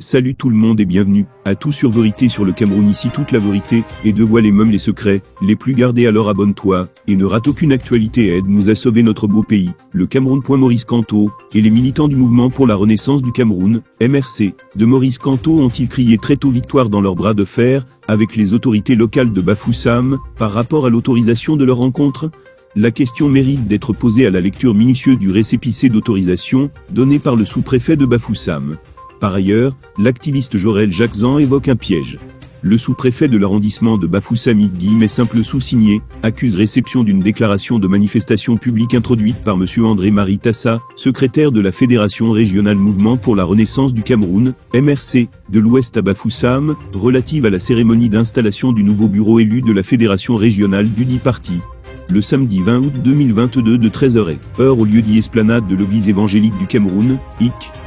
Salut tout le monde et bienvenue à Tout sur Vérité sur le Cameroun. Ici toute la vérité et dévoile même les secrets les plus gardés. Alors abonne-toi et ne rate aucune actualité et aide-nous à sauver notre beau pays. Le Cameroun. Maurice Kamto et les militants du mouvement pour la renaissance du Cameroun, MRC, de Maurice Kamto ont-ils crié très tôt victoire dans leur bras de fer avec les autorités locales de Bafoussam par rapport à l'autorisation de leur rencontre? La question mérite d'être posée à la lecture minutieuse du récépissé d'autorisation donné par le sous-préfet de Bafoussam. Par ailleurs, l'activiste Jorel Jacques-Zan évoque un piège. Le sous-préfet de l'arrondissement de Bafoussam, simple sous-signé, accuse réception d'une déclaration de manifestation publique introduite par M. André-Marie Tassa, secrétaire de la Fédération régionale Mouvement pour la Renaissance du Cameroun, MRC, de l'Ouest à Bafoussam, relative à la cérémonie d'installation du nouveau bureau élu de la Fédération régionale du dit parti. Le samedi 20 août 2022 de 13h au lieu dit esplanade de l'église évangélique du Cameroun,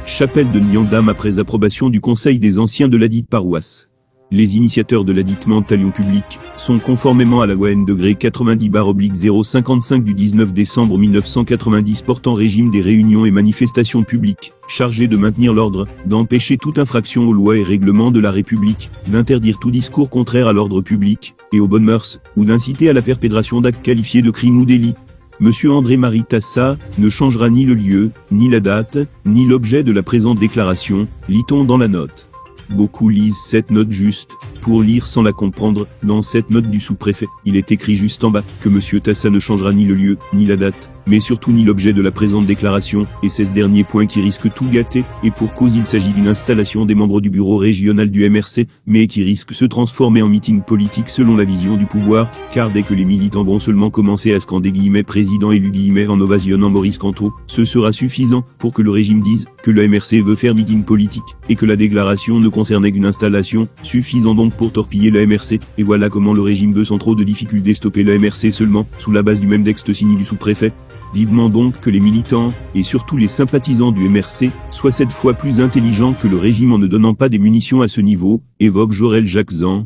chapelle de Nyandam après approbation du conseil des anciens de la dite paroisse. Les initiateurs de la dite mentalion publique sont conformément à la loi N-90/055 du 19 décembre 1990 portant régime des réunions et manifestations publiques, chargés de maintenir l'ordre, d'empêcher toute infraction aux lois et règlements de la République, d'interdire tout discours contraire à l'ordre public et aux bonnes mœurs, ou d'inciter à la perpétration d'actes qualifiés de crimes ou délits. Monsieur André-Marie Tassa ne changera ni le lieu, ni la date, ni l'objet de la présente déclaration, lit-on dans la note. Beaucoup lisent cette note juste pour lire sans la comprendre. Dans cette note du sous-préfet, il est écrit juste en bas que Monsieur Tassa ne changera ni le lieu, ni la date, mais surtout ni l'objet de la présente déclaration, et c'est ce dernier point qui risque tout gâter, et pour cause il s'agit d'une installation des membres du bureau régional du MRC, mais qui risque de se transformer en meeting politique selon la vision du pouvoir, car dès que les militants vont seulement commencer à scander président élu en ovationnant Maurice Kamto, ce sera suffisant pour que le régime dise que le MRC veut faire meeting politique, et que la déclaration ne concernait qu'une installation, suffisant donc pour torpiller le MRC, et voilà comment le régime veut sans trop de difficultés stopper le MRC seulement, sous la base du même texte signé du sous-préfet. Vivement donc que les militants, et surtout les sympathisants du MRC, soient cette fois plus intelligents que le régime en ne donnant pas des munitions à ce niveau, évoque Jorel Jacques-Zan.